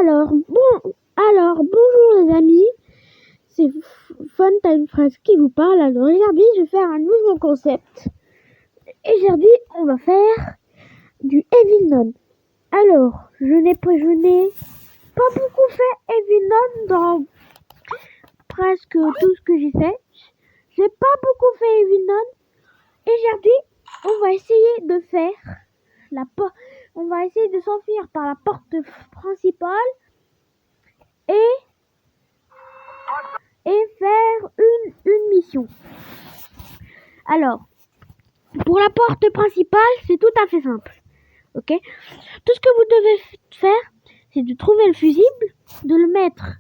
Bonjour les amis, c'est Funtime Fresh qui vous parle. Alors aujourd'hui, je vais faire un nouveau concept. Et aujourd'hui, on va faire du Heavy None. Alors, je n'ai pas beaucoup fait Heavy None dans presque tout ce que j'ai fait. J'ai pas beaucoup fait Heavy None. Et aujourd'hui, on va essayer de faire on va essayer de s'enfuir par la porte principale et faire une mission. Alors, pour la porte principale, c'est tout à fait simple. Ok? Tout ce que vous devez faire, c'est de trouver le fusible, de le mettre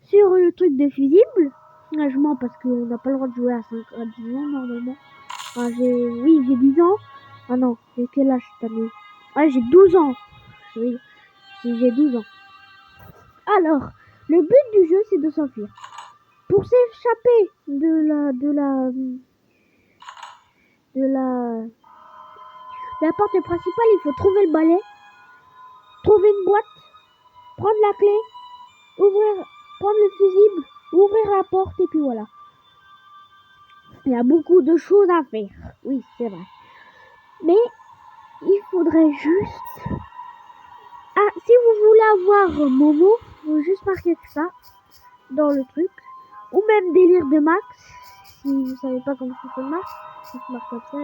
sur le truc de fusible. Là, je mens parce qu'on n'a pas le droit de jouer à 10 ans normalement. Enfin, j'ai 10 ans. Ah non, j'ai quel âge cette année? Ah, j'ai 12 ans. Oui, j'ai 12 ans. Alors, le but du jeu, c'est de s'enfuir. Pour s'échapper de la porte principale, il faut trouver le balai, trouver une boîte, prendre la clé, prendre le fusible, ouvrir la porte et puis voilà. Il y a beaucoup de choses à faire. Oui, c'est vrai. Mais il faudrait juste... Ah, si vous voulez avoir Momo, il faut juste marquer ça dans le truc. Ou même délire de Max. Si vous savez pas comment ça se marque, ça se marque comme ça.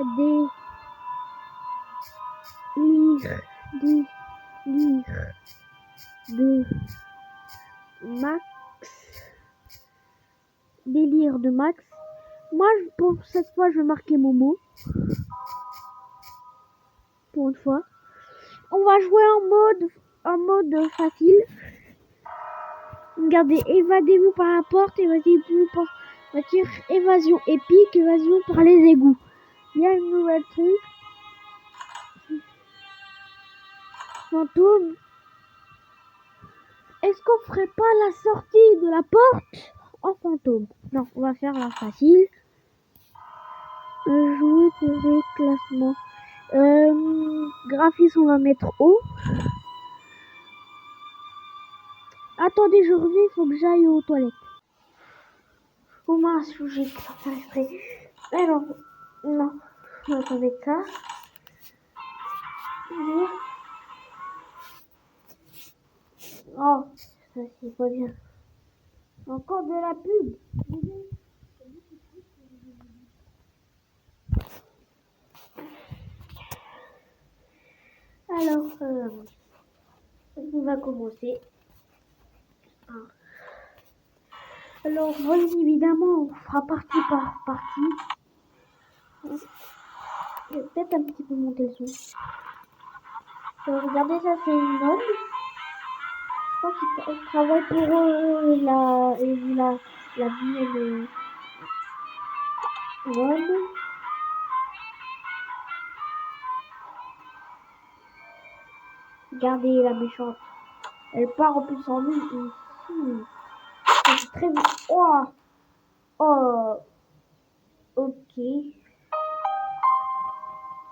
Délire de Max. Délire de Max. Moi, pour cette fois, je vais marquer Momo. Pour une fois. On va jouer en mode facile. Regardez, évadez-vous par la porte, évadez-vous par la tire, évasion épique, évasion par les égouts. Il y a une nouvelle truc. Fantôme. Est-ce qu'on ferait pas la sortie de la porte en fantôme? Non, on va faire la facile. Jouer pour le classement. Graphisme, on va mettre haut. Attendez, je reviens, il faut que j'aille aux toilettes. Oh mince, j'ai pas exprès. Alors, non, attendez ça. Oh, ça c'est pas bien. Encore de la pub. Alors, on va commencer. Alors, oui, évidemment, on fera partie par partie. Je vais peut-être un petit peu monter le son. Regardez, ça c'est une mode. Je crois qu'il travaille pour la vie mode. Regardez la méchante. Elle part en plus en vie ici. C'est très bien. Oh. Ok.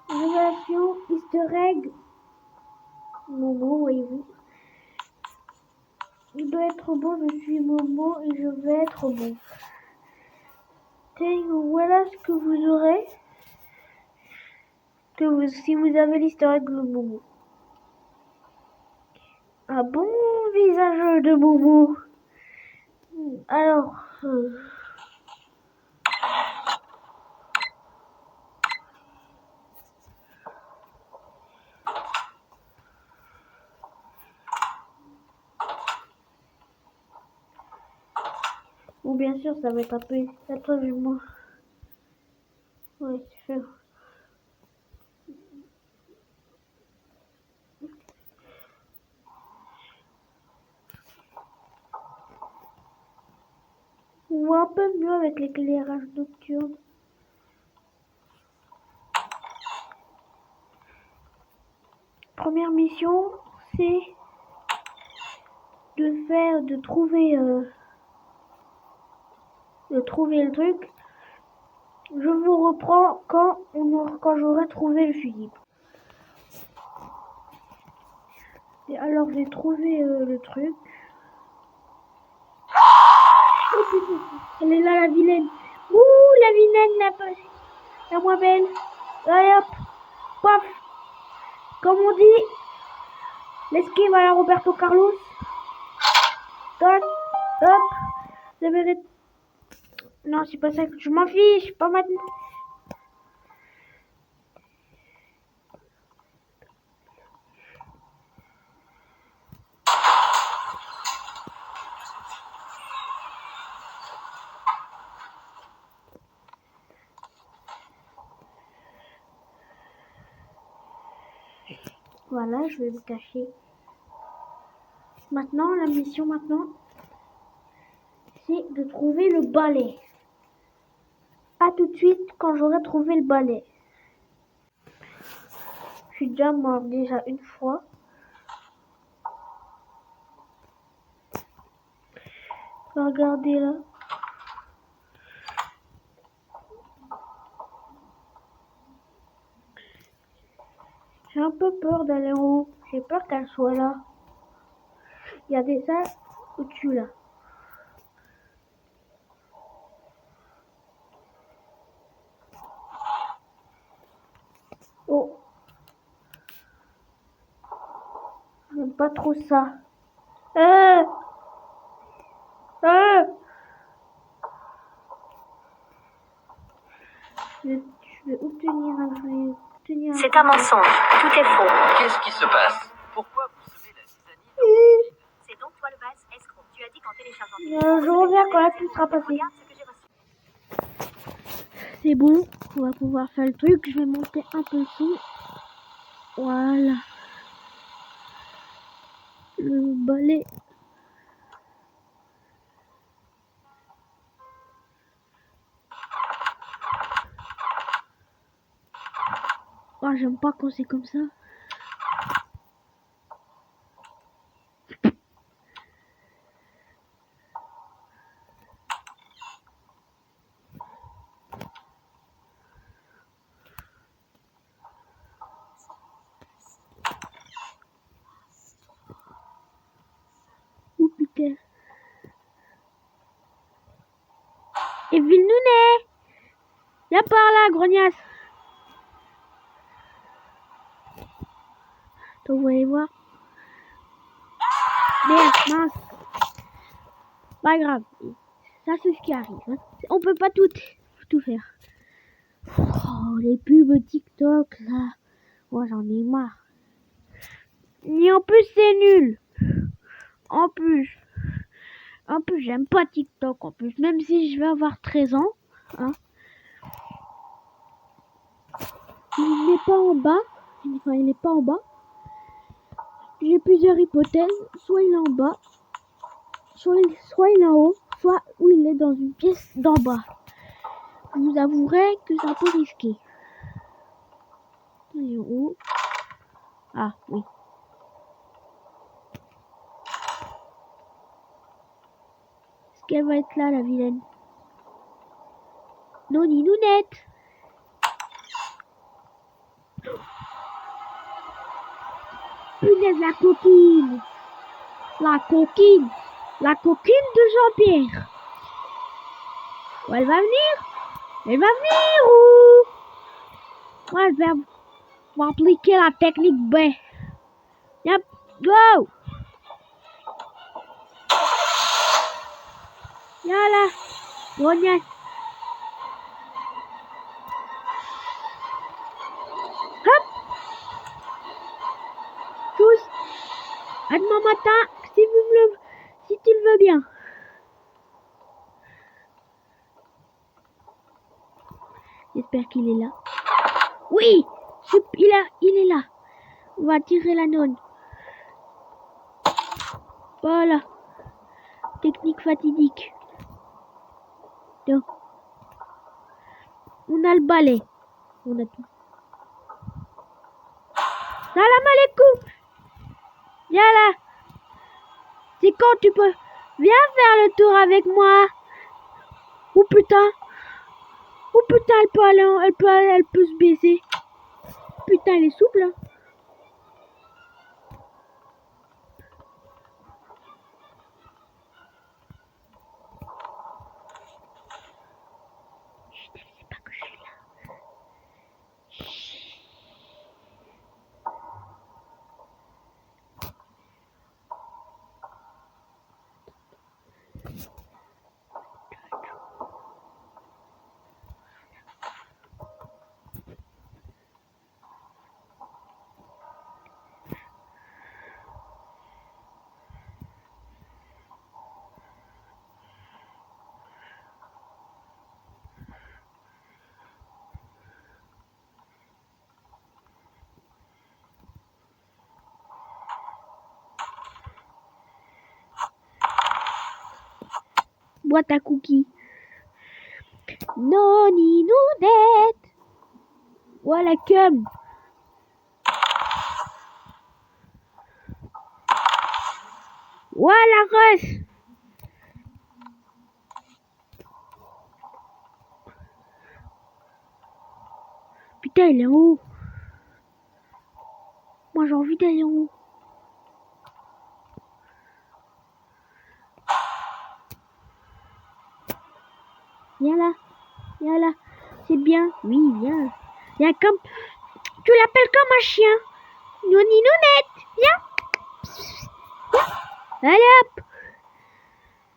Révélation, easter egg. Momo, voyez-vous. Il doit être bon, je suis Momo et je vais être bon. Voilà ce que vous aurez. Si vous avez l'easter egg de Momo. Un bon visage de Momo. Alors... Bon, bien sûr, ça va être un peu... Attendez-moi. Ouais, c'est fait. On voit un peu mieux avec l'éclairage nocturne. Première mission, c'est de trouver le truc. Je vous reprends quand j'aurai trouvé le fusible. Et alors j'ai trouvé le truc. Oh putain, elle est là la vilaine. Ouh, la vilaine, la moins belle. Allez hop, paf. Comme on dit, l'esquive à la Roberto Carlos. Tac, hop. Non, c'est pas ça que je m'en fiche, pas maintenant. Voilà, je vais me cacher. Maintenant, la mission c'est de trouver le balai. À tout de suite quand j'aurai trouvé le balai. Je suis déjà mort déjà une fois. Regardez là. J'ai un peu peur d'aller en haut. J'ai peur qu'elle soit là. Il y a des salles au-dessus là. Oh. J'aime pas trop ça. Je vais obtenir C'est un mensonge. Tout est faux. Qu'est-ce qui se passe? Pourquoi vous semez la zizanie? C'est donc toi le base escroc. Tu as dit qu'en téléchargeant... Je reviens quand la pub sera passée. Regarde ce que j'ai reçu. C'est bon, on va pouvoir faire le truc. Je vais monter un peu le son. Voilà. Le balai. Oh, j'aime pas quand c'est comme ça. Oh putain. Et Villeneuve, viens par là, grognasse. Donc, vous allez voir. Merde, mince. Pas grave. Ça, c'est ce qui arrive. Hein. On peut pas tout faire. Oh, les pubs TikTok, là. Moi, j'en ai marre. Et en plus, c'est nul. En plus, j'aime pas TikTok. En plus, même si je vais avoir 13 ans. Hein. Il n'est pas en bas. Enfin, il n'est pas en bas. J'ai plusieurs hypothèses. Soit il est en bas, soit il est en haut, soit où il est dans une pièce d'en bas. Je vous avouerai que c'est un peu risqué. Il est en haut. Ah, oui. Est-ce qu'elle va être là, la vilaine? Noni Nounette. Punaise, la coquine. La coquine de Jean-Pierre. Oh, elle va venir ou... Moi, je vais appliquer la technique B. Yep, go. Yala, grognasse. Hop. Tous. À demain matin, si tu le veux bien. J'espère qu'il est là. Oui, il est là. On va tirer la nonne. Voilà. Technique fatidique. Donc, on a le balai. On a tout. Salam alaikum. Viens là. C'est quand tu peux... Viens faire le tour avec moi. Oh putain. Oh putain, elle peut aller, elle peut se baisser. Putain, elle est souple. Hein. Boîte à cookies. Noni nounette. Voilà cum. Voilà Russ. Putain, il est en haut. Moi, j'ai envie d'aller en haut. Viens là. Viens là. C'est bien. Oui, viens. Viens comme... Tu l'appelles comme un chien. Noni nounette. Viens. Viens. Allez hop.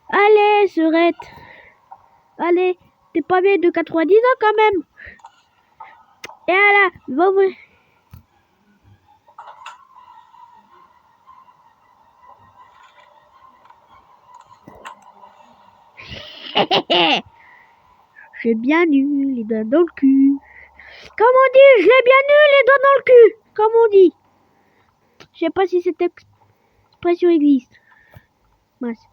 Allez, Serette. Allez. T'es pas vieille de 90 ans quand même. Et là, va ouvrir. J'ai bien eu les doigts dans le cul. Comme on dit, je l'ai bien eu les doigts dans le cul. Comme on dit. Je sais pas si cette expression existe. Mince.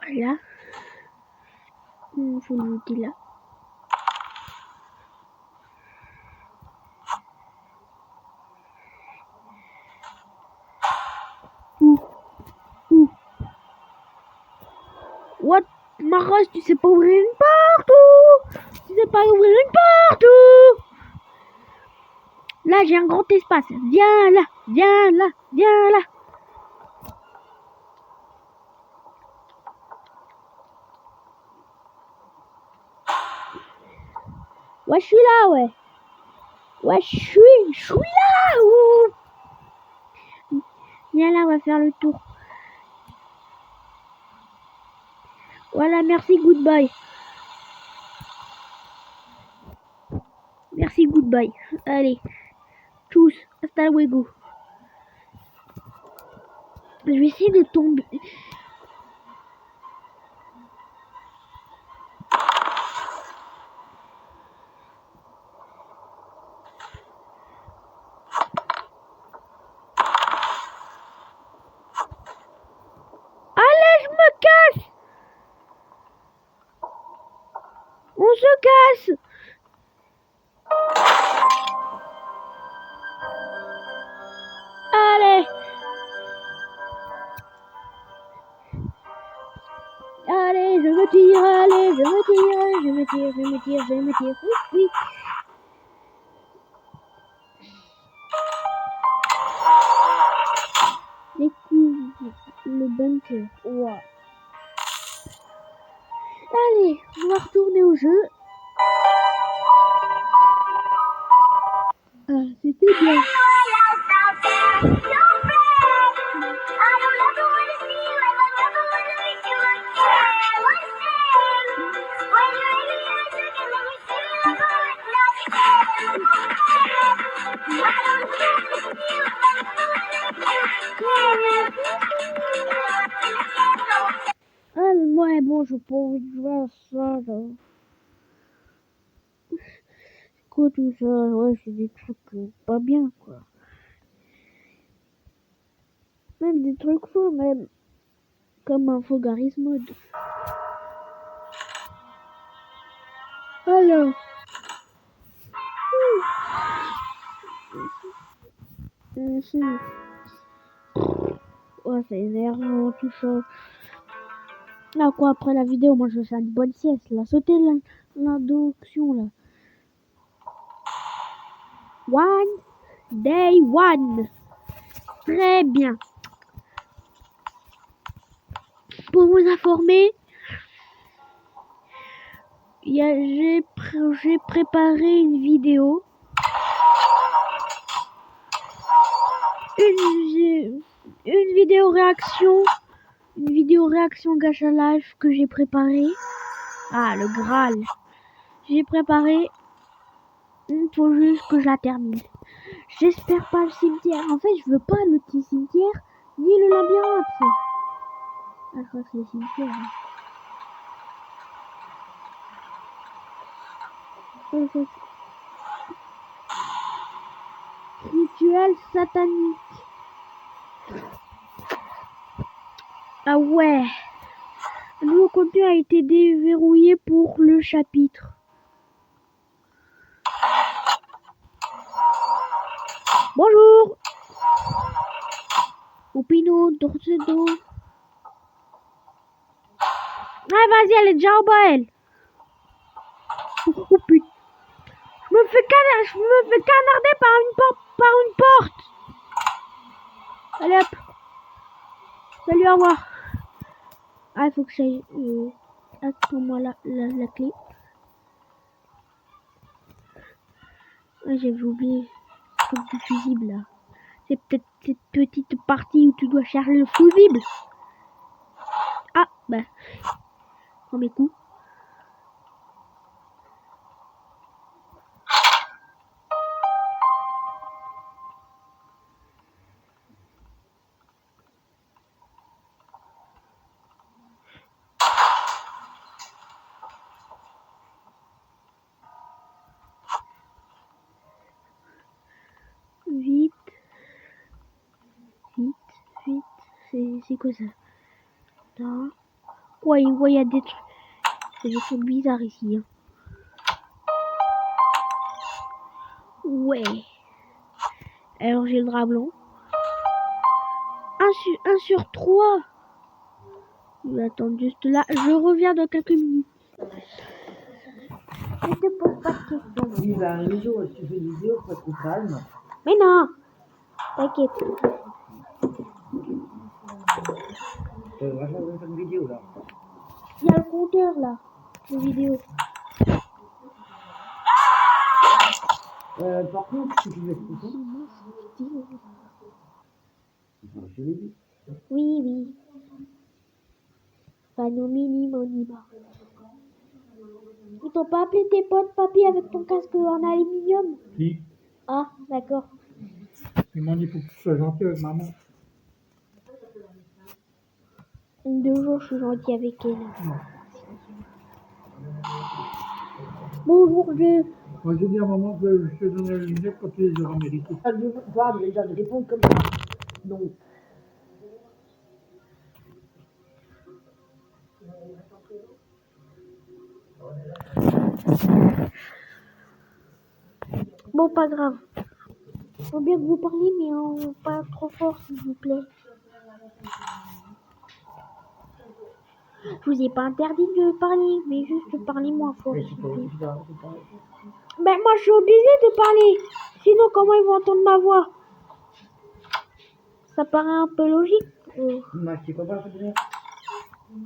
Voilà. Faut le dire là. What? Maros, tu sais pas ouvrir une porte ou? Tu sais pas ouvrir une porte ou? Là, j'ai un grand espace. Viens là, viens là, viens là. Ouais, je suis là, ouais. Ouais, je suis là, ouh. Viens là, on va faire le tour. Voilà, merci, goodbye. Merci, goodbye. Allez, tous, hasta luego. Je vais essayer de tomber. Allez, je me casse. On se casse. Allez. Allez, je me tire, allez, je me tire, je me tire, je me tire, je me tire. Oui, oui. Découvre le bunker. Wow. Allez, on va retourner au jeu. Ah, c'était bien. Ah, ouais, bon, je peux envie de jouer à ça, là. Quoi, tout ça, ouais, c'est des trucs pas bien, quoi. Même des trucs faux, même. Comme un faux Garry's Mod. Alors. Ouais, c'est énervant, tout ça. Là, quoi, après la vidéo, moi, je vais faire une bonne sieste, là. Sauter l'introduction, là. One day one. Très bien. Pour vous informer, j'ai préparé une vidéo. Une vidéo réaction. Une vidéo réaction Gacha Life que j'ai préparée. Ah, le Graal. J'ai préparé. Il faut juste que je la termine. J'espère pas le cimetière. En fait, je veux pas le petit cimetière ni le labyrinthe. Ah, je crois que c'est le cimetière. Rituel satanique. Ah ouais. Un nouveau contenu a été déverrouillé pour le chapitre. Bonjour. Opino, Dorsedo. Ah vas-y, elle est déjà en bas, elle. Oh putain. Je me fais canarder par une porte. Allez hop. Salut, au revoir. Ah, il faut que j'aille attends-moi la clé. Ah, j'avais oublié le truc du fusible là. C'est peut-être cette petite partie où tu dois charger le fusible. Ah, bah. Premier coup. Vite. C'est quoi ça? Là. Ouais, il y a des trucs. C'est des trucs bizarres ici. Hein. Ouais. Alors j'ai le drap blanc. 1 sur 3. Je vais attendre juste là. Je reviens dans quelques minutes. Ne te pose pas de questions. Oui, bah, un vidéo, si tu fais une vidéo, faut être calme. Mais non. T'inquiète. Vachement bien faire une vidéo là. Il y a le compteur là. De vidéo. Par contre, si tu veux être content, je l'ai dit. Oui. Panneau mini monima. Ils t'ont pas appelé tes potes, papy, avec ton casque en aluminium? Si, Ah, d'accord. ils m'ont dit faut que tu sois gentil avec maman. 2 jours, je suis gentille avec elle. Bonjour, Moi j'ai dit à maman que je te donnerais les lunettes quand tu les auras méritées. Pas de déjà de répondre comme ça. Donc, Bon, pas grave. Faut bien que vous parliez, mais pas trop fort, s'il vous plaît. Je vous ai pas interdit de parler, mais juste de parler moins fort, mais s'il c'est vous pas plaît. aussi tard, c'est pas. Ben, moi, je suis obligée de parler. Sinon, comment ils vont entendre ma voix? Ça paraît un peu logique. Moi, je sais pas ça te dire.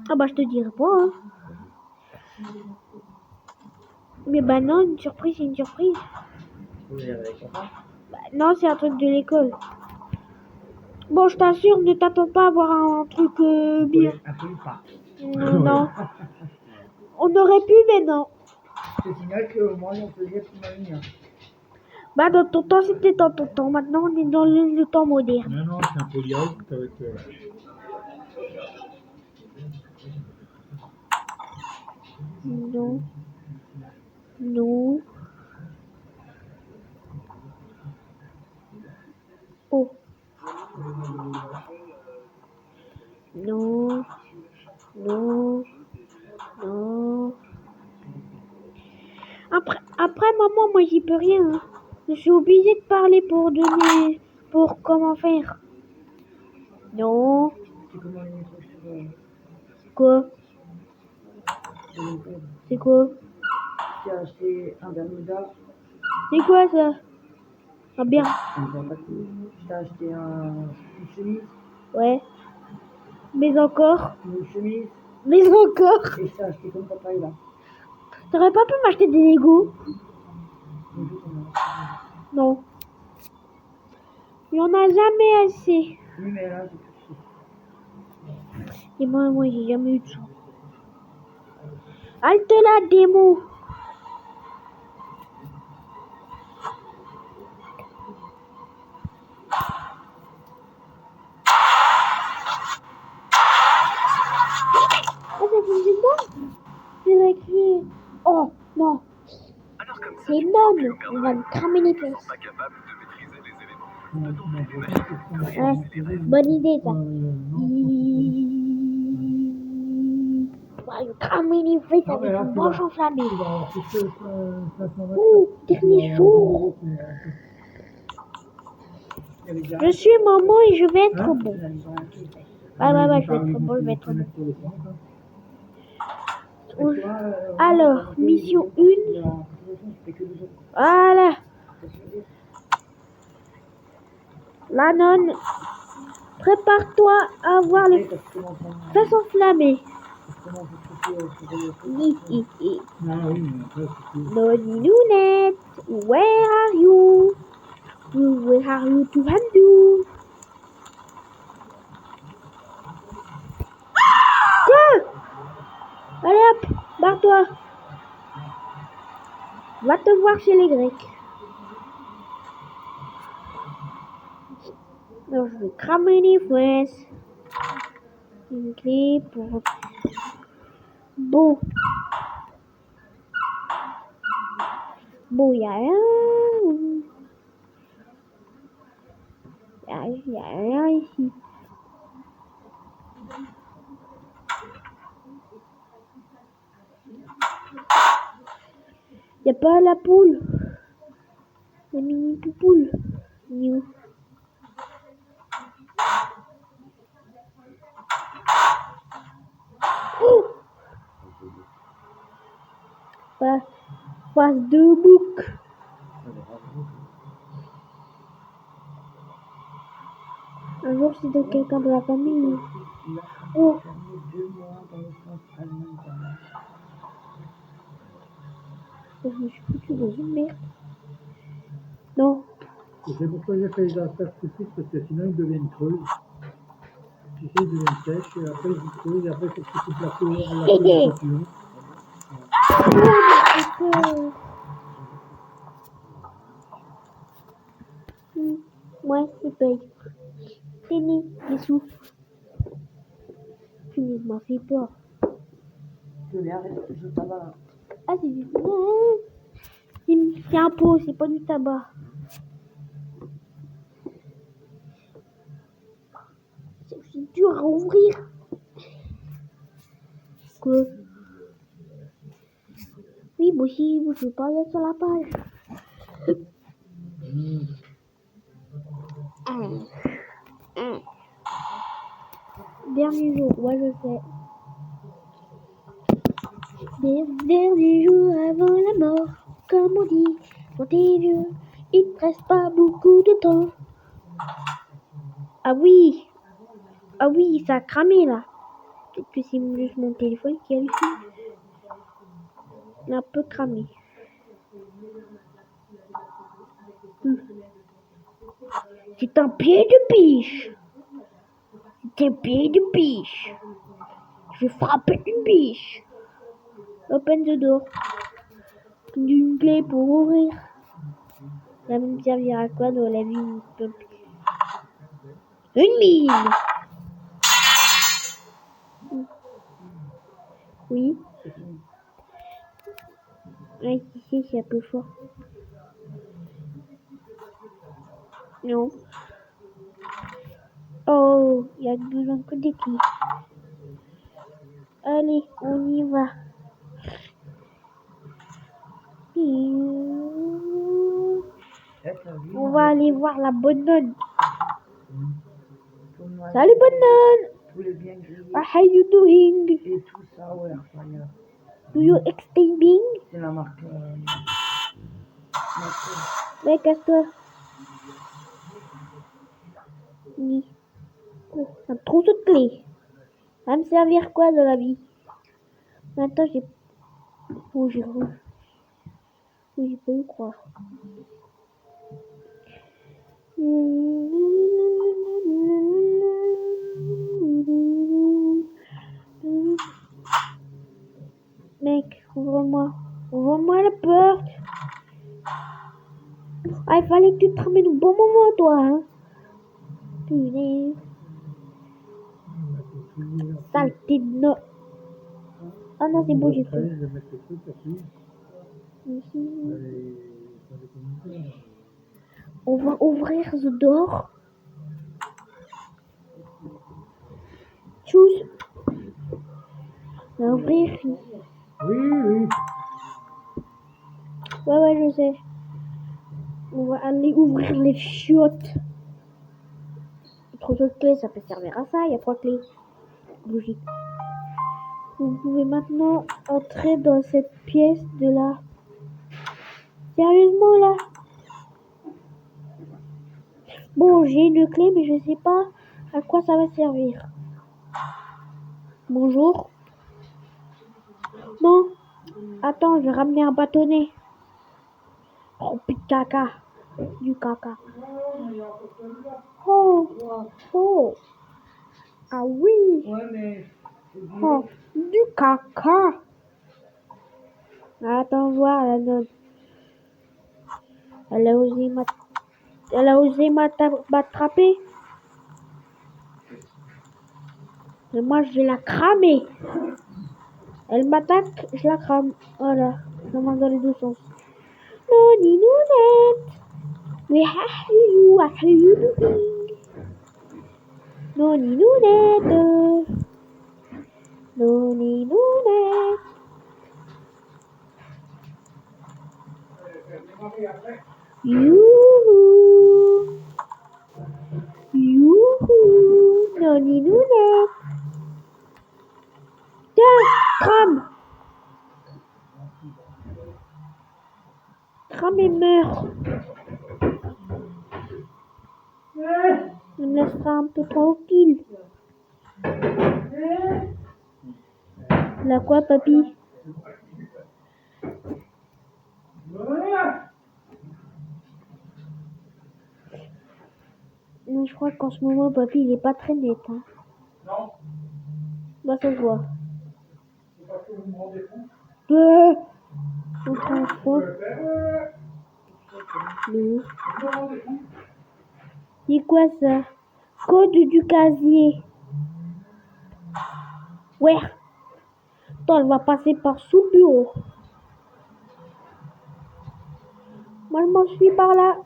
Ah bah, je te dirai pas, hein. Mais bah non, une surprise, c'est une surprise. Oui, avec papa. Bah, non, c'est un truc de l'école. Bon, je t'assure, ne t'attends pas à avoir un truc bien. Un peu pas. Non. On aurait pu, mais non. Je signale que moi, on peut dire qu'il m'a mis. Bah, dans ton temps, c'était dans ton temps. Maintenant, on est dans le temps moderne. Non, c'est un polyamide avec... Non. Oh. Non. Après, maman, moi, j'y peux rien. Hein. Je suis obligée de parler pour comment faire. Non. C'est comment les mettre sur Quoi? le C'est quoi? J'ai acheté un Bermuda. C'est quoi ça? Ah bien. J'ai acheté une chemise. Ouais. Mais encore. Une chemise. Mais encore. Et j'ai acheté comme papa là. T'aurais pas pu m'acheter des Lego? Non. Il y en a jamais assez. Oui, mais là, j'ai tout de suite. Et moi, j'ai jamais eu de sous. Halte la démo. Oh, ça fonctionne pas? C'est écrit. Oh, non. Alors comme nonne. On va lui cramer les fesses. pas capable de maîtriser les éléments. Ouais, bonne idée ça. On va lui cramer les fesses Ah, mais avec là, une tu branche vas- enflammée. Tu vas avoir plus que 500 mètres. Ouh, dernier jour. Je suis Momo et je vais être bon. Ouais, je vais être bon, je vais être bon. Alors, mission 1. Voilà. La nonne, prépare-toi à voir les fesses enflammées. Hi, hi, hi. Ah oui, mais après, c'est Noni Nounette, where are you? Where are you to undo? Tiens! Allez hop, barre-toi. Va te voir chez les Grecs. Alors je vais cramer les fesses. Une clé pour... Bon. Bon, il y a rien. Il y a rien ici. Il n'y a pas la poule. La mini poupoule. New. Oh! Face de bouc. Un jour, c'était quelqu'un de la famille. Oh! Je me suis foutu dans une merde. Non. Et c'est pourquoi j'ai fait les affaires tout de suite, parce que sinon ils deviennent creux. Tu sais, ils deviennent sèches, et après ils creusent, et après il faut que tu coupes la couleur, la coloration. Ouais, c'est paye. Tenez, les sous. Punaise, m'a fait peur. Ah, c'est du... C'est un pot, c'est pas du tabac. C'est aussi dur à ouvrir. Quoi? Oui, moi aussi, je vais pas aller sur la page. Dernier jour, ouais, je sais. Dernier jour avant la mort, comme on dit, quand t'es vieux, il te reste pas beaucoup de temps. Ah oui, ça a cramé là. Peut-être que c'est juste mon téléphone qui a hallucine. Il a un peu cramé. C'est un pied de biche. C'est un pied de biche. Je frappe une biche. Open the door. Une clé pour ouvrir. Ça va me servir à quoi dans la vie? Une mine. Oui. Ouais, ici c'est un peu fort. Non. Oh, il y a besoin que des clés. Allez, on y va. On va aller voir la bonne nonne. Salut bonne nonne. What are you doing? Et tout ça, ouais, incroyable. Do you extending? C'est la marque. Ouais, casse-toi. Oui. Oh, un trousseau de clés. Ça va me servir quoi de la vie? Maintenant j'ai... Oh, j'ai pas eu croire. Mec, ouvre-moi la porte. Ah, il fallait que tu te ramènes au bon moment, toi, hein. Punaise. Saleté de no... Ah non, c'est bon, j'ai fait. Je vais mettre le truc là-dessus. Ici. Allez. On va ouvrir the door. Choose. On va ouvrir. Oui, oui. Ouais, je sais. On va aller ouvrir les chiottes. Trop de clés, ça peut servir à ça. Il y a 3 clés. Logique. Vous pouvez maintenant entrer dans cette pièce de là. Sérieusement là? Bon, j'ai une clé, mais je sais pas à quoi ça va servir. Bonjour. Non. Attends, je vais ramener un bâtonnet. Oh, putain de caca. Du caca. Oh. Oh. Ah oui. Ouais, mais. Oh. Du caca. Attends, voir la note. Elle a osé m'attraper. Et moi, je vais la cramer. Elle m'attaque, je la crame. Voilà. Ça marche dans les deux sens. Noni nounette. We are you doing? Noni nounette. Noni nounette. Youhou. Youhou. Noni nounette. Tiens, crame. Crame et meurs. On me laissera un peu tranquille. La quoi, papy? Mais je crois qu'en ce moment, papy, il est pas très net. Hein. Non, Bah, ça se voit. c'est parce que vous me rendez fou. On prend faux. Non. C'est quoi ça? Code du casier. Ouais. Attends, elle va passer par sous le bureau. Moi, je m'en suis par là.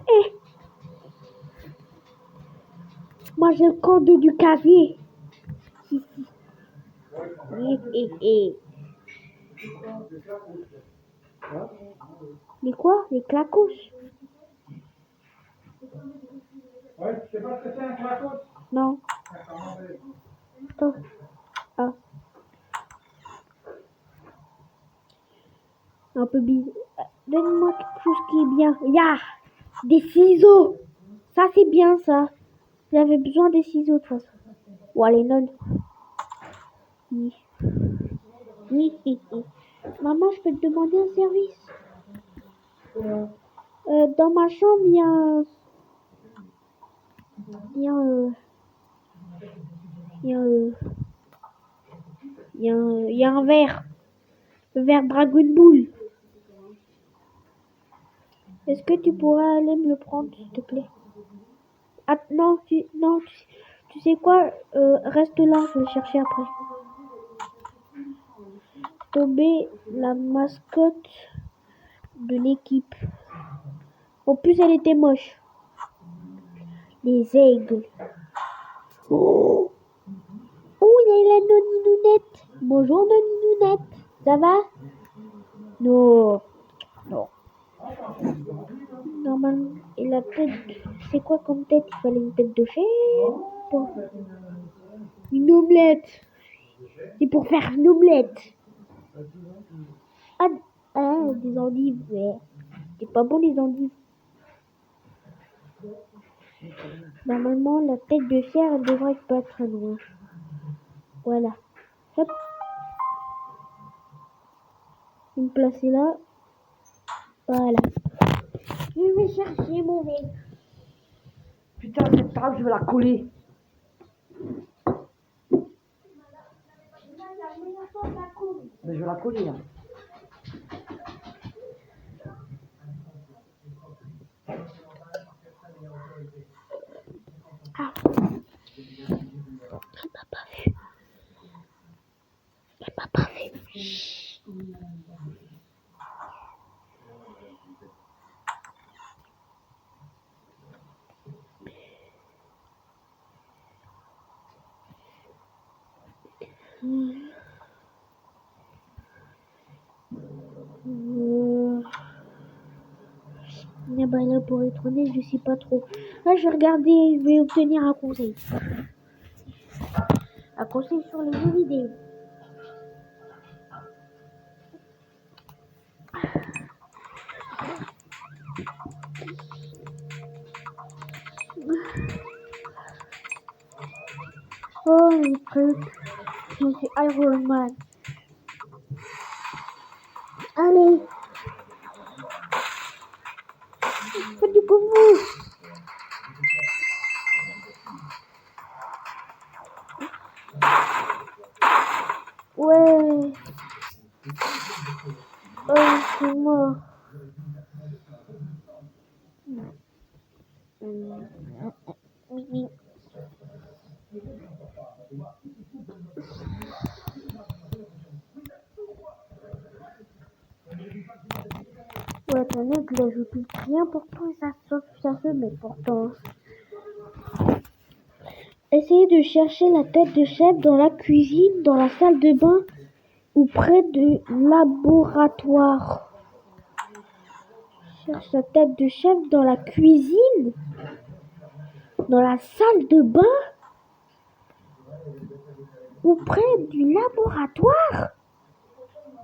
Eh. Moi, j'ai le code du casier. Les quoi? Les clacos? Ouais, tu sais pas ce que c'est un clacos? Non. Attends. Ah. Un peu bizarre. Donne-moi quelque chose qui est bien. Ya! Des ciseaux! Ça, c'est bien, ça. J'avais besoin des ciseaux, de toute façon. Ou allez, non. Maman, je peux te demander un service? Dans ma chambre, il y a un... Il y a un... Il y a un... Il y a un verre. Le verre Dragon Ball. Est-ce que tu pourrais aller me le prendre, s'il te plaît? Ah, non, tu sais quoi? Reste là, je vais le chercher après. Tomber la mascotte de l'équipe. En plus, elle était moche. Les aigles. Oh, il y a la Noni-Nounette. Bonjour, Noni-Nounette. Ça va? Non. Non. Normalement, et la tête... C'est quoi comme tête? Il fallait une tête de chèvre. Une omelette. C'est pour faire une omelette. Ah, des endives, ouais. C'est pas bon les endives. Normalement, la tête de chèvre, elle devrait pas très loin. Voilà. Hop. Je vais me placer là. Voilà. Je vais chercher mon verre. Putain, cette trappe, je vais la coller. Mais je vais la coller, là. Ah. Elle m'a pas vu. Elle m'a pas vu. bah là, pour être honnête, je sais pas trop. Là, je vais regarder, je vais obtenir un conseil. Un conseil sur les jeux vidéo. Oh, les trucs. Je suis Iron Man. Allez. Faites du kung fu. Ouais. Oh, c'est mort. Ouais, t'en es que là, je pique rien pourtant ça se met pourtant. Essayez de chercher la tête de chef dans la cuisine, dans la salle de bain ou près du laboratoire. Cherche la tête de chef dans la cuisine, dans la salle de bain ou près du laboratoire.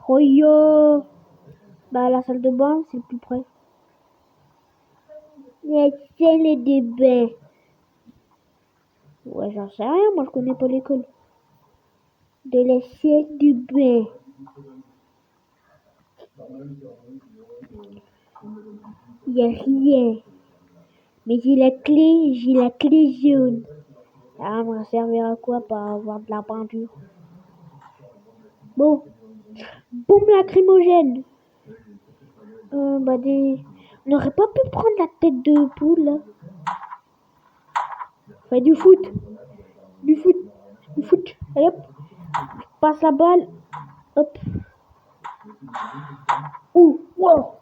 Oh yo. Bah la salle de bain, c'est le plus près. La salle de bain. Ouais, j'en sais rien, moi je connais pas l'école. De la salle de bain. Y a rien. Mais j'ai la clé jaune. Ça va me servir à quoi pour avoir de la peinture? Bon. Bombe lacrymogène. Bah des... On n'aurait pas pu prendre la tête de poule là. Enfin, du foot. Allez hop. Je passe la balle. Hop. Ouh, wow.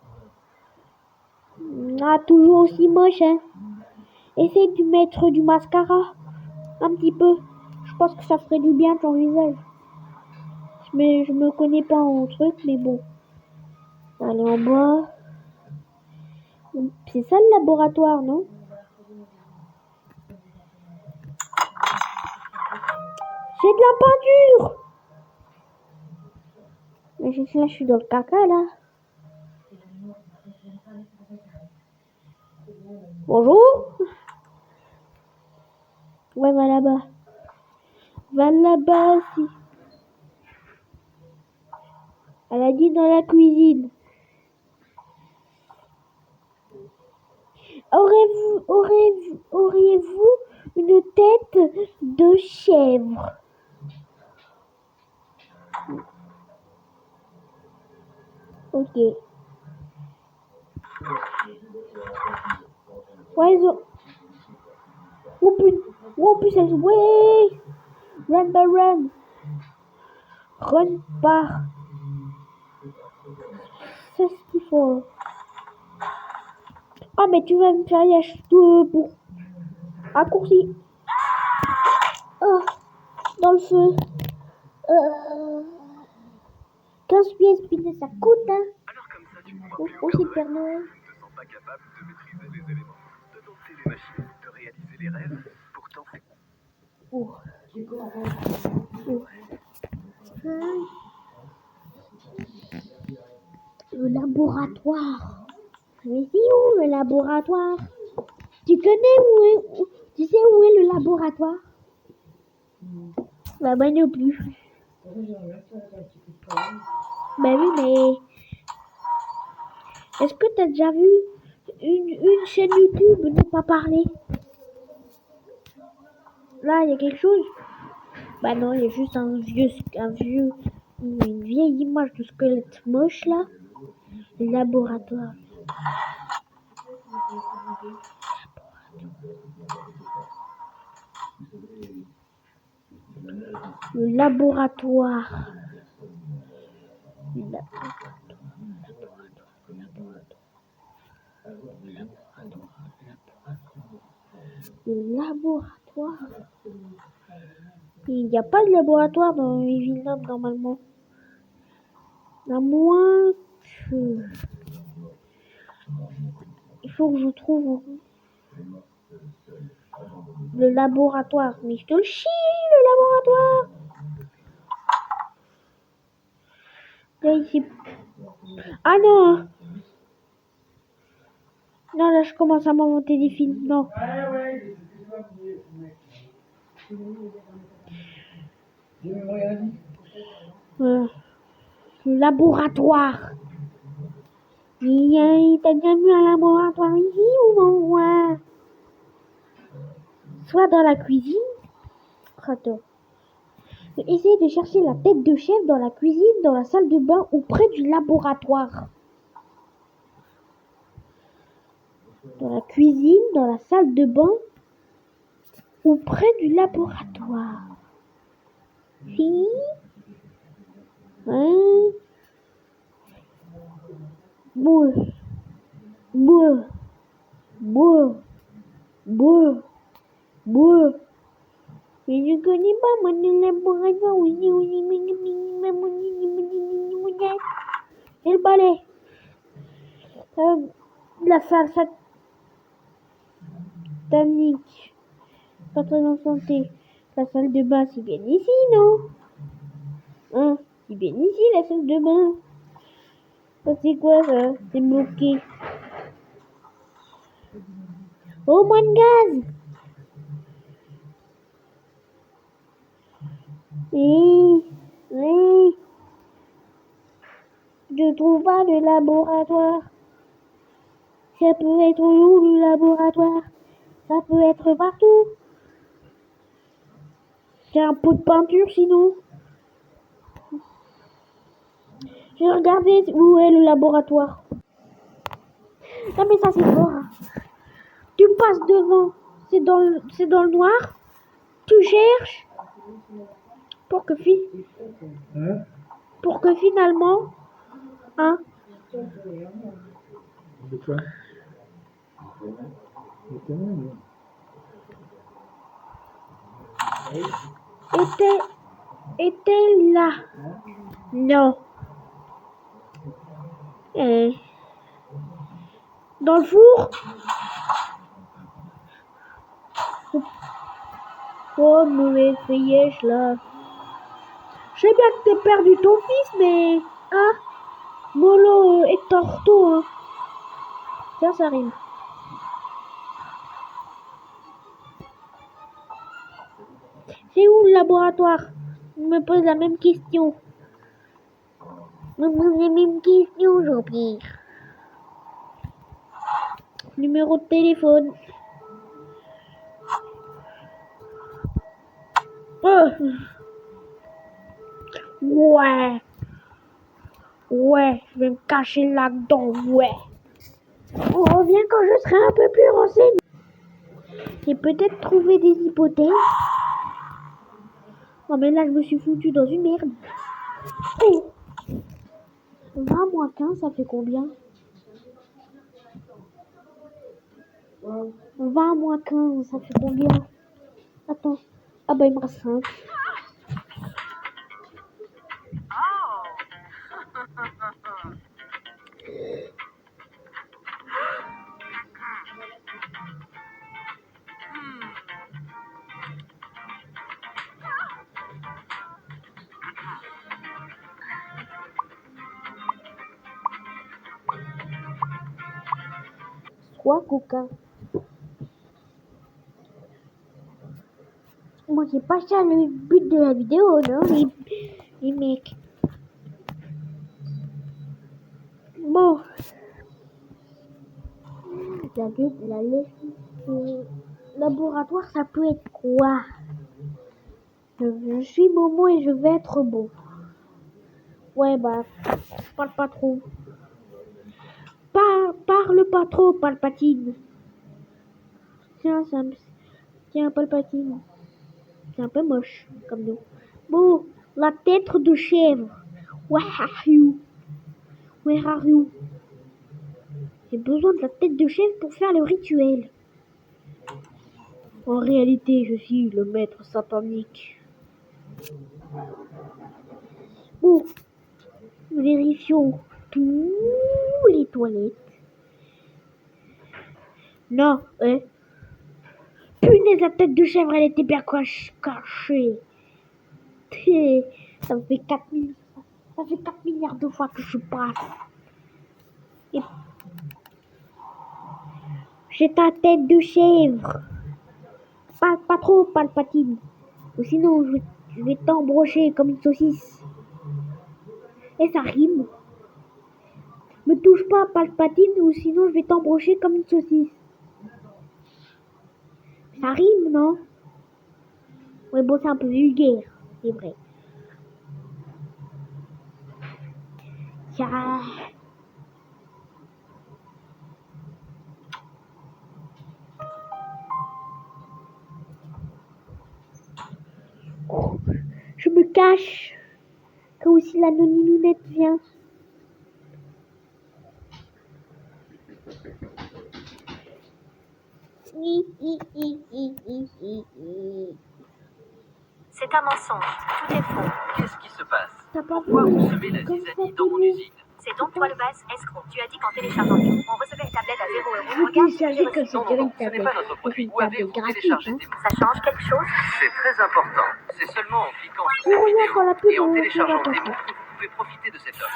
Ah, toujours aussi moche, hein. Essaye de mettre du mascara. Un petit peu. Je pense que ça ferait du bien à ton visage. Mais je me connais pas en truc, mais bon. Allez en bas. C'est ça le laboratoire, non? J'ai de la peinture. Mais là, je suis dans le caca, là. Bonjour. Ouais, va là-bas. Va là-bas aussi. Elle a dit dans la cuisine. Auriez-vous une tête de chèvre? Ok. Ouais, ils ont... Oh putain, ouais. Run by run. Run par 64. Oh, mais tu vas me faire lâcher pour raccourci. Oh, dans le feu. 15 pièces, putain, ça coûte, hein. Alors comme ça, tu crois plus Oh, au c'est Père Père Noël. Noël. Tu ne te sens pas capable de maîtriser les éléments, de dompter les machines, de réaliser les rêves. Pourtant, c'est Oh. Le laboratoire. Mais c'est où le laboratoire? Tu connais tu sais où est le laboratoire? Bah moi non plus. Bah oui, mais est-ce que t'as déjà vu une chaîne YouTube ne pas parler? Là, il y a quelque chose? Bah non, il y a juste une vieille image de squelette moche là. Le laboratoire. Le laboratoire. Le laboratoire. Il n'y a pas de laboratoire dans les Villeneuve normalement. À moins que... Il faut que je trouve le laboratoire. Mais je te le chie, le laboratoire. Là, ici. Ah non. Non, là, je commence à m'inventer des films. Non. Le laboratoire. T'as déjà vu un laboratoire ici ou non? Ouais. Soit dans la cuisine. Attends. Essayez de chercher la tête de chef dans la cuisine, dans la salle de bain ou près du laboratoire. Dans la cuisine, dans la salle de bain ou près du laboratoire. Si? Hein? Bouh. Bouh. Bouh. Bouh. Bouh. Mais je connais pas mon laboratoire. Et le balai. La salle satanique. Pas très en santé. La salle de bain, c'est bien ici, non? Hein? C'est bien ici, la salle de bain. Ça, c'est quoi, ça? C'est bloqué. Oh, moins de gaz! Oui. Oui. Je trouve pas de laboratoire. Ça peut être où, le laboratoire? Ça peut être partout. C'est un pot de peinture, sinon. J'ai regardé où est le laboratoire. Non, mais ça, c'est fort. Tu passes devant. C'est dans le noir. Tu cherches. Pour que finalement. Hein? De quoi? De quoi? Était là. Non. Dans le four? Oh, mauvais feuillage là. Je sais bien que t'as perdu ton fils, mais. Hein? Molo et Torto, hein. Ça rime. C'est où le laboratoire? Il me pose la même question. Me pose la même question, Jean-Pierre. Numéro de téléphone. Ouais. Ouais, je vais me cacher là-dedans, ouais. On revient quand je serai un peu plus renseigné. J'ai peut-être trouvé des hypothèses. Non mais là, je me suis foutu dans une merde. Oh. 20 moins 15, ça fait combien? 20 moins 15, ça fait combien? Attends. Ah bah il me reste 5. Soit coca. Moi c'est pas ça le but de la vidéo, non les mecs. Bon. Le laboratoire, ça peut être quoi? Je suis Momo et je vais être beau. Ouais, bah, parle pas trop. Parle pas trop, Palpatine. Tiens, Palpatine. C'est un peu moche, comme nous. Bon, la tête de chèvre. Where are you? Where are you? J'ai besoin de la tête de chèvre pour faire le rituel. En réalité, je suis le maître satanique. Bon, vérifions tous les toilettes. Non, punaise, la tête de chèvre, elle était bien cachée. Ça me fait 4 milliards de fois que je passe. Et j'ai ta tête de chèvre. Pas trop, Palpatine. Ou sinon, je vais t'embrocher comme une saucisse. Et ça rime. Me touche pas, Palpatine, ou sinon je vais t'embrocher comme une saucisse. Ça rime, non? Ouais, bon, c'est un peu vulgaire, c'est vrai. Tiens. Je me cache. Quand aussi la noninounette vient. C'est un mensonge. Tout est faux. Qu'est-ce qui se passe? T'as pas Pourquoi vu vous semez la comme zizanie ça, dans mon Timo? usine? C'est donc toi le base escroc. Tu as dit qu'en téléchargeant on recevait une tablette à 0 €. Vous Regarde ce que j'ai téléchargez reçu. que c'est Non, une ce n'est tablette. pas notre produit. Une Où avez-vous tablette téléchargé gratuite, Timo? Ça change quelque chose? C'est très important. C'est seulement en cliquant sur Pour cette rien, vidéo quand la pub, et en on téléchargeant va Timo passer. que vous pouvez profiter de cette offre.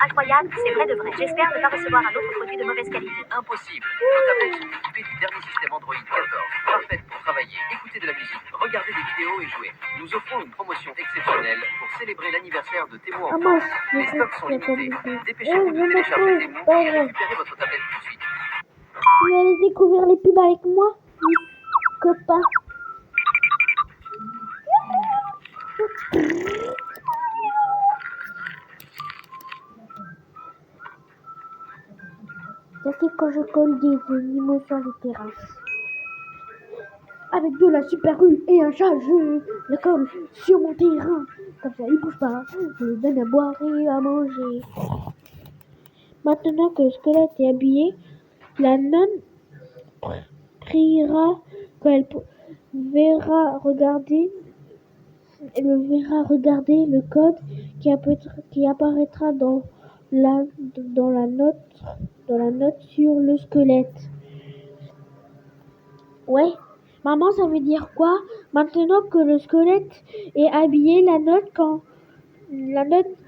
Incroyable, c'est vrai de vrai. J'espère ne pas recevoir un autre produit de mauvaise qualité. Impossible. Nos tablettes sont équipées du dernier système Android 14. Parfaites pour travailler, écouter de la musique, regarder des vidéos et jouer. Nous offrons une promotion exceptionnelle pour célébrer l'anniversaire de Temo en Ah, moi, France. Les stocks sont limités. Dépêchez-vous de je me télécharger trouve Temo pas et vrai. récupérez votre tablette tout de suite. Vous allez découvrir les pubs avec moi, copain. Ça c'est quand je colle des animaux sur les terrasses. Avec de la super glue et un chat, je le colle sur mon terrain. Comme ça, il bouge pas. Je lui donne à boire et à manger. Maintenant que le squelette est habillé, la nonne priera quand elle verra regarder le code qui apparaîtra dans la note sur le squelette. Ouais. Maman, ça veut dire quoi? Maintenant que le squelette est habillé, la note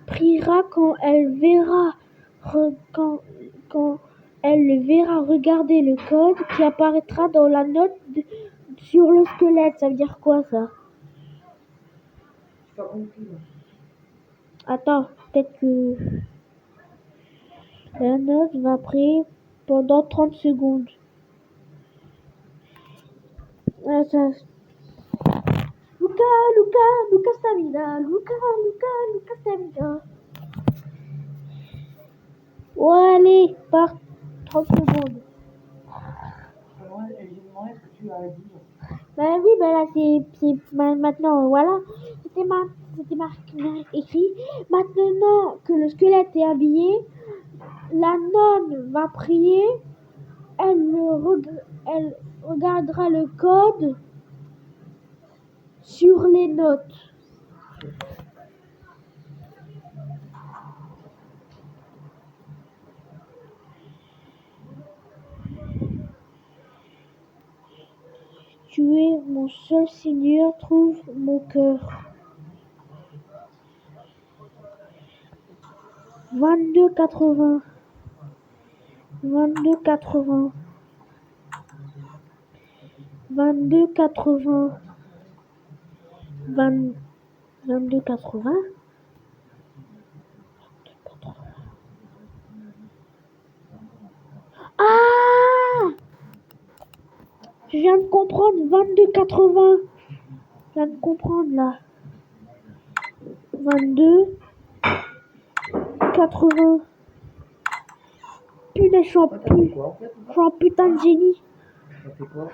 priera quand elle le verra regarder le code qui apparaîtra dans la note sur le squelette. Ça veut dire quoi ça? J'ai pas compris. Attends, peut-être que la note va prier pendant 30 secondes. Ah, ça... Luca Stamina, Luca Stamina. Ouais, allez, par 30 secondes. J'ai demandé ce que tu as dit. Bah oui, bah là, maintenant, voilà. C'était écrit. Maintenant que le squelette est habillé, la nonne va prier. Elle regardera le code sur les notes. Tu es mon seul Seigneur, trouve mon cœur. 22,80. 22,80. 22,80. 22,80. Ah! Je viens de comprendre, 22,80. Je viens de comprendre là. 22,80. Punaise, je suis un putain de génie. Ça fait quoi?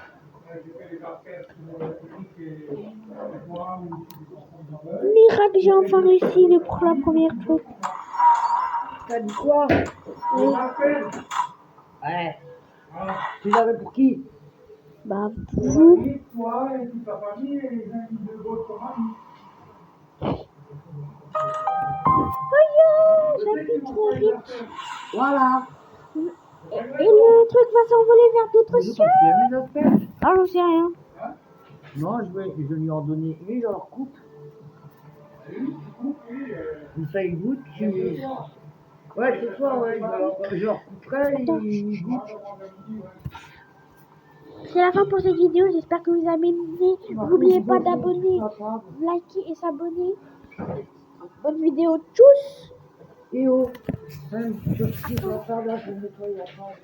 Miracle, j'ai enfin réussi pour la première fois. T'as dit quoi? Oui. Ouais. Tu l'avais pour qui? Bah, vous. Toi et toute ta famille et les amis de votre famille. Aïe, j'appuie trop vite. Voilà. Et le truc va s'envoler vers d'autres Je cieux. pense qu'il y a mes affaires. Ah, j'en sais rien. Non, je lui en donner une, je leur coupe. Comme ça, ils goûtent. Ouais, ce soir, ouais, je leur couperai et Attends. ils goûtent. C'est la fin pour cette vidéo. J'espère que vous avez aimé. N'oubliez pas d'abonner, liker et s'abonner. Bonne vidéo. Tchuss. Et oh, hein, je vais faire là pour nettoyer la table.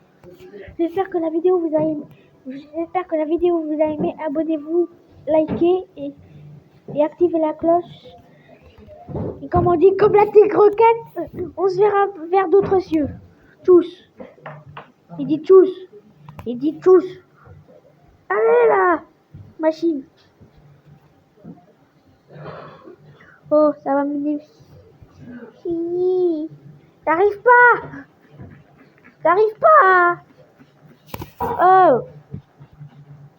J'espère que la vidéo vous a aimé. J'espère que la vidéo vous a aimé. Abonnez-vous, likez et activez la cloche. Et comme on dit, comme la tigre roquette, on se verra vers d'autres cieux. Tchuss. Il dit tchuss. Il dit tchuss. Allez là, machine. Oh, ça va m'énerver. Si. T'arrives pas. T'arrives pas. Oh.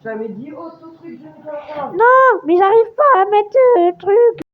J'avais dit, oh, ton truc, je ne peux pas. Non, mais j'arrive pas à mettre le truc.